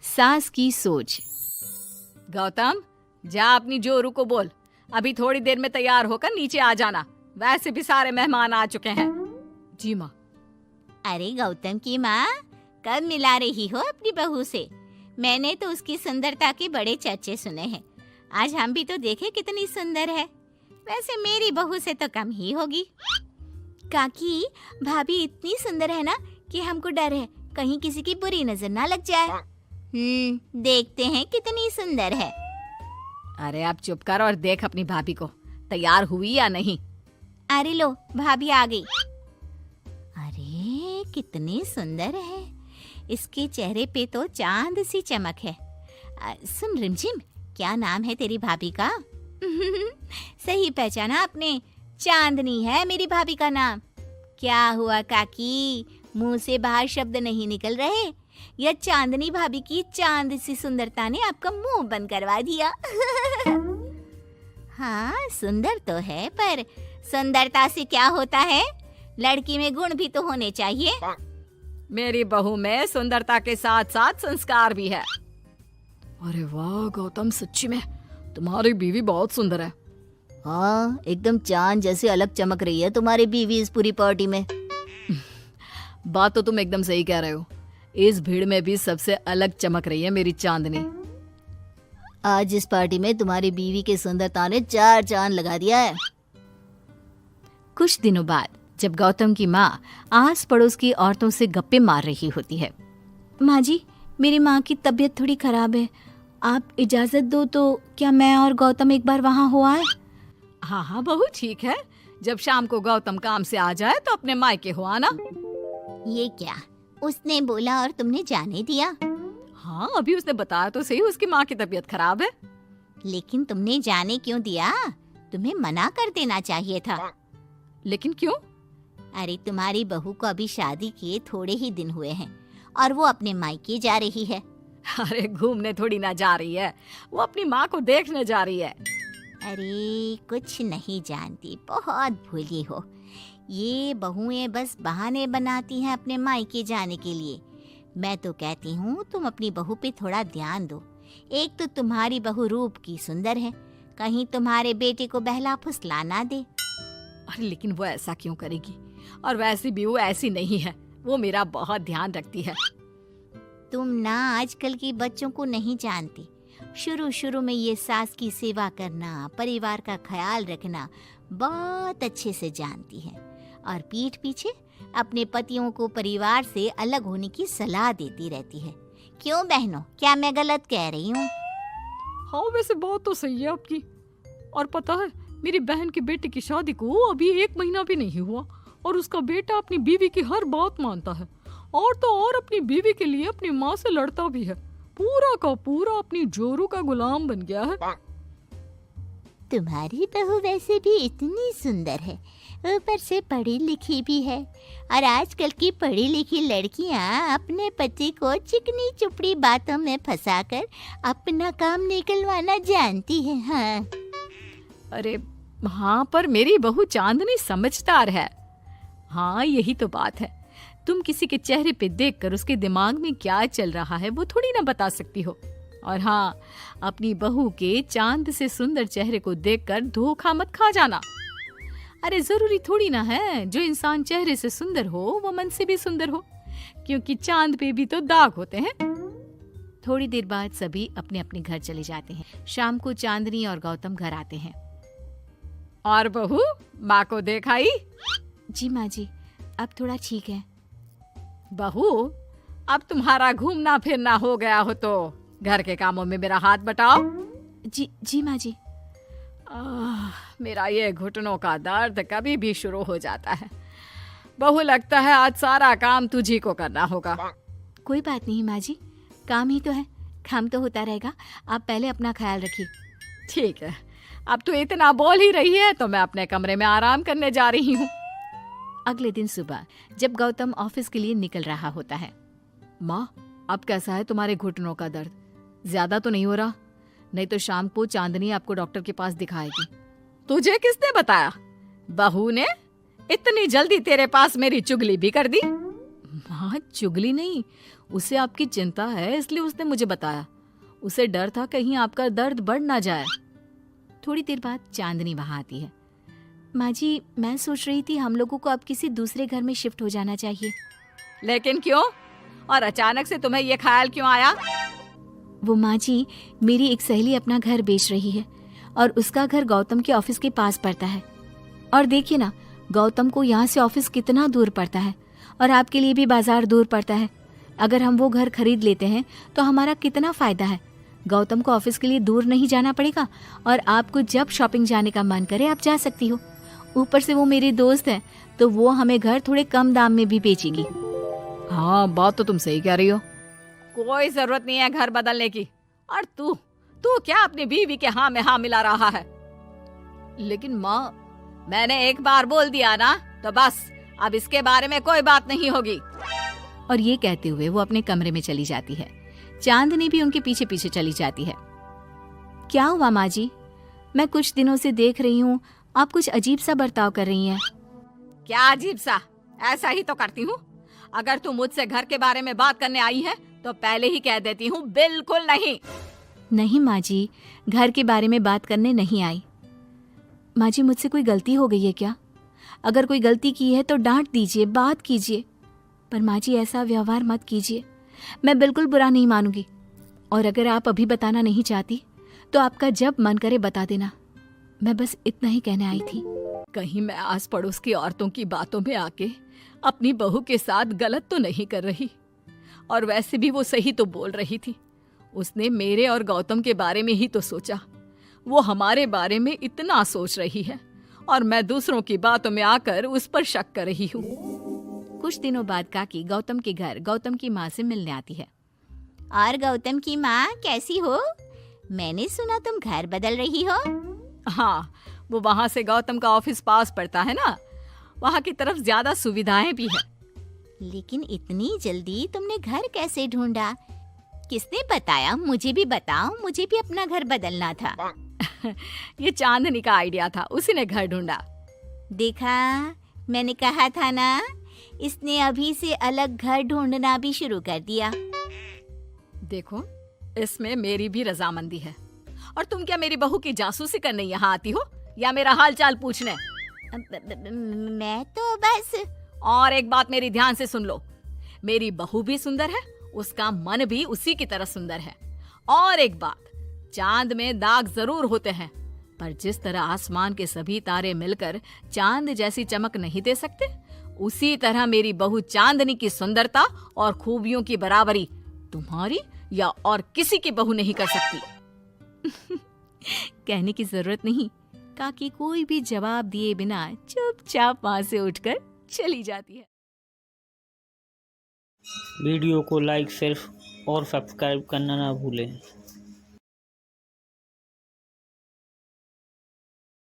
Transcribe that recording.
सास की सोच। गौतम, जा अपनी जोरू को बोल, अभी थोड़ी देर में तैयार होकर नीचे आ जाना। वैसे भी सारे मेहमान आ चुके हैं। जी माँ। अरे गौतम की माँ, कब मिला रही हो अपनी बहू से? मैंने तो उसकी सुंदरता के बड़े चर्चे सुने हैं। आज हम भी तो देखे कितनी सुंदर है। वैसे मेरी बहू से तो कम ही होगी। काकी, भाभी इतनी सुंदर है ना कि हमको डर है कहीं किसी की बुरी नजर ना लग जाए। देखते हैं कितनी सुंदर है। अरे आप चुप कर और देख अपनी भाभी को, तैयार हुई या नहीं। अरे लो, भाभी आ गई। अरे कितनी सुंदर है, इसके चेहरे पे तो चांद सी चमक है। सुन रिमझिम, क्या नाम है तेरी भाभी का? सही पहचाना आपने, चांदनी है मेरी भाभी का नाम। क्या हुआ काकी, मुंह से बाहर शब्द नहीं निकल रहे? या चांदनी भाभी की चांद सी सुंदरता ने आपका मुंह बंद करवा दिया? हाँ, सुंदर तो है, पर सुंदरता से क्या होता है? लड़की में गुण भी तो होने चाहिए। मेरी बहू में सुंदरता के साथ साथ संस्कार भी है। अरे वाह गौतम, सच्ची में तुम्हारी बीवी बहुत सुंदर है। हाँ, एकदम चांद जैसे अलग चमक रही है तुम्हारी बीवी इस पूरी पार्टी में। बात तो तुम एकदम सही कह रहे हो। इस भीड़ में भी सबसे अलग चमक रही है मेरी चांदनी। आज इस पार्टी में तुम्हारी बीवी की सुंदरता ने 4 चांद लगा दिया है। कुछ दिनों बाद जब गौतम की माँ आस पड़ोस की औरतों से गप्पे मार रही होती है। माँ जी, मेरी माँ की तबीयत थोड़ी खराब है, आप इजाजत दो तो क्या मैं और गौतम एक बार वहाँ हो आए? हाँ हाँ बहू, ठीक है। जब शाम को गौतम काम से आ जाए तो अपने मायके हो आना। ये क्या, उसने बोला और तुमने जाने दिया? हाँ, अभी उसने बताया तो सही, उसकी माँ की तबीयत खराब है। लेकिन तुमने जाने क्यों दिया? तुम्हें मना कर देना चाहिए था। लेकिन क्यों? अरे तुम्हारी बहू को अभी शादी किए थोड़े ही दिन हुए हैं और वो अपने मायके जा रही है। अरे घूमने थोड़ी ना जा रही है, वो अपनी माँ को देखने जा रही है। अरे कुछ नहीं जानती, बहुत भोली हो। ये बहुएं बस बहाने बनाती हैं अपने मायके जाने के लिए। मैं तो कहती हूँ तुम अपनी बहू पे थोड़ा ध्यान दो। एक तो तुम्हारी बहू रूप की सुंदर है, कहीं तुम्हारे बेटे को बहला फुसला ना दे। अरे लेकिन वो ऐसा क्यों करेगी? और वैसे भी वो ऐसी नहीं है, वो मेरा बहुत ध्यान रखती है। तुम ना आजकल के बच्चों को नहीं जानती। शुरू शुरू में ये सास की सेवा करना, परिवार का ख्याल रखना बहुत अच्छे से जानती है और पीठ पीछे अपने पतियों को परिवार से अलग होने की सलाह देती रहती है। क्यों बहनों, क्या मैं गलत कह रही हूँ? हाँ, वैसे बात तो सही है आपकी। और पता है, मेरी बहन के बेटे की शादी को अभी 1 महीना भी नहीं हुआ और उसका बेटा अपनी बीवी की हर बात मानता है। और तो और अपनी बीवी के लिए अपनी माँ से लड़ता भी है। पूरा का पूरा अपनी जोरू का गुलाम बन गया है। तुम्हारी बहू वैसे भी इतनी सुंदर है, ऊपर से पढ़ी लिखी भी है। और आजकल की पढ़ी लिखी लड़कियां अपने पति को चिकनी चुपड़ी बातों में फंसाकर अपना काम निकलवाना जानती है। हाँ। अरे हाँ, पर मेरी बहू चांदनी समझदार है। हाँ, यही तो बात है। तुम किसी के चेहरे पे देखकर उसके दिमाग में क्या चल रहा है वो थोड़ी ना बता सकती हो। और हाँ, अपनी बहू के चांद से सुंदर चेहरे को देखकर धोखा मत खा जाना। अरे जरूरी थोड़ी ना है जो इंसान चेहरे से सुंदर हो वो मन से भी सुंदर हो, क्योंकि चांद पे भी तो दाग होते हैं। थोड़ी देर बाद सभी अपने अपने घर चले जाते हैं। शाम को चांदनी और गौतम घर आते हैं। और बहू, माँ को देखाई? जी माँ जी, अब थोड़ा ठीक है। बहू, अब तुम्हारा घूमना फिरना हो गया हो तो घर के कामों में मेरा हाथ बटाओ। जी माँ जी। मेरा ये घुटनों का दर्द कभी भी शुरू हो जाता है। बहू, लगता है आज सारा काम तुझी को करना होगा। कोई बात नहीं माँ जी, काम ही तो है, काम तो होता रहेगा। आप पहले अपना ख्याल रखिए। ठीक है, अब तो इतना बोल ही रही है तो मैं अपने कमरे में आराम करने जा रही हूँ। अगले दिन सुबह जब गौतम ऑफिस के लिए निकल रहा होता है। माँ, अब कैसा है तुम्हारे घुटनों का दर्द? ज्यादा तो नहीं हो रहा? नहीं तो शाम को चांदनी आपको डॉक्टर के पास दिखाएगी। तुझे किसने बताया? बहू ने इतनी जल्दी तेरे पास मेरी चुगली भी कर दी? माँ, माँ चुगली नहीं, उसे आपकी चिंता है इसलिए उसने मुझे बताया। उसे डर था कहीं आपका दर्द बढ़ ना जाए। थोड़ी देर बाद चांदनी वहां आती है। माँ जी, मैं सोच रही थी हम लोगों को अब किसी दूसरे घर में शिफ्ट हो जाना चाहिए। लेकिन क्यों? और अचानक से तुम्हें ये ख्याल क्यों आया? वो माँ जी, मेरी एक सहेली अपना घर बेच रही है और उसका घर गौतम के ऑफिस के पास पड़ता है। और देखिए ना, गौतम को यहाँ से ऑफिस कितना दूर पड़ता है और आपके लिए भी बाजार दूर पड़ता है। अगर हम वो घर खरीद लेते हैं तो हमारा कितना फायदा है। गौतम को ऑफिस के लिए दूर नहीं जाना पड़ेगा और आपको जब शॉपिंग जाने का मन करे आप जा सकती हो। ऊपर से वो मेरी दोस्त है तो वो हमें घर थोड़े कम दाम में भी बेचेगी। हाँ, बात तो तुम सही कह रही हो। कोई जरूरत नहीं है घर बदलने की। और तू क्या अपनी बीवी के हाँ में हाँ मिला रहा है? लेकिन माँ, मैंने एक बार बोल दिया ना, तो बस अब इसके बारे में कोई बात नहीं होगी। और ये कहते हुए वो अपने कमरे में चली जाती है। चांदनी भी उनके पीछे पीछे चली जाती है। क्या हुआ माँ जी? मैं कुछ दिनों से देख रही हूँ आप कुछ अजीब सा बर्ताव कर रही हैं। क्या अजीब सा? ऐसा ही तो करती हूँ। अगर तू मुझसे घर के बारे में बात करने आई है तो पहले ही कह देती हूँ, बिल्कुल नहीं। नहीं माँ जी, घर के बारे में बात करने नहीं आई। माँ जी, मुझसे कोई गलती हो गई है क्या? अगर कोई गलती की है तो डांट दीजिए, बात कीजिए। पर माँ जी, ऐसा व्यवहार मत कीजिए। मैं बिल्कुल बुरा नहीं मानूंगी। और अगर आप अभी बताना नहीं चाहती तो आपका जब मन करे बता देना। मैं बस इतना ही कहने आई थी। कहीं मैं आस पड़ोस की औरतों की बातों में आके अपनी बहू के साथ गलत तो नहीं कर रही? और वैसे भी वो सही तो बोल रही थी। उसने मेरे और गौतम के बारे में ही तो सोचा। वो हमारे बारे में इतना सोच रही है और मैं दूसरों की बातों में आकर उस पर शक कर रही हूँ। कुछ दिनों बाद काकी गौतम के घर गौतम की माँ से मिलने आती है। और गौतम की माँ, कैसी हो? मैंने सुना तुम घर बदल रही हो। हाँ, वो वहाँ से गौतम का ऑफिस पास पड़ता है ना, वहाँ की तरफ ज्यादा सुविधाएं भी है। लेकिन इतनी जल्दी तुमने घर कैसे ढूंढा? किसने बताया? मुझे भी बताओ, मुझे भी अपना घर बदलना था। ये चांदनी का आइडिया था, उसी ने घर ढूंढा। देखा, मैंने कहा था ना, इसने अभी से अलग घर ढूंढना भी शुरू कर दिया। देखो, इसमें मेरी भी रजामंदी है। और तुम क्या मेरी बहू की जासूसी करने यहाँ आती हो या मेरा हाल चाल पूछने? मैं तो बस। और एक बात मेरी ध्यान से सुन लो, मेरी बहू भी सुंदर है, उसका मन भी उसी की तरह सुंदर है। और एक बात, चांद में दाग जरूर होते हैं, पर जिस तरह आसमान के सभी तारे मिलकर चांद जैसी चमक नहीं दे सकते, उसी तरह मेरी बहू चांदनी की सुंदरता और खूबियों की बराबरी तुम्हारी या और किसी की बहू नहीं कर सकती। कहने की जरूरत नहीं। काकी कोई भी जवाब दिए बिना चुपचाप वहां से उठकर चली जाती है। वीडियो को लाइक, शेयर और सब्सक्राइब करना ना भूलें।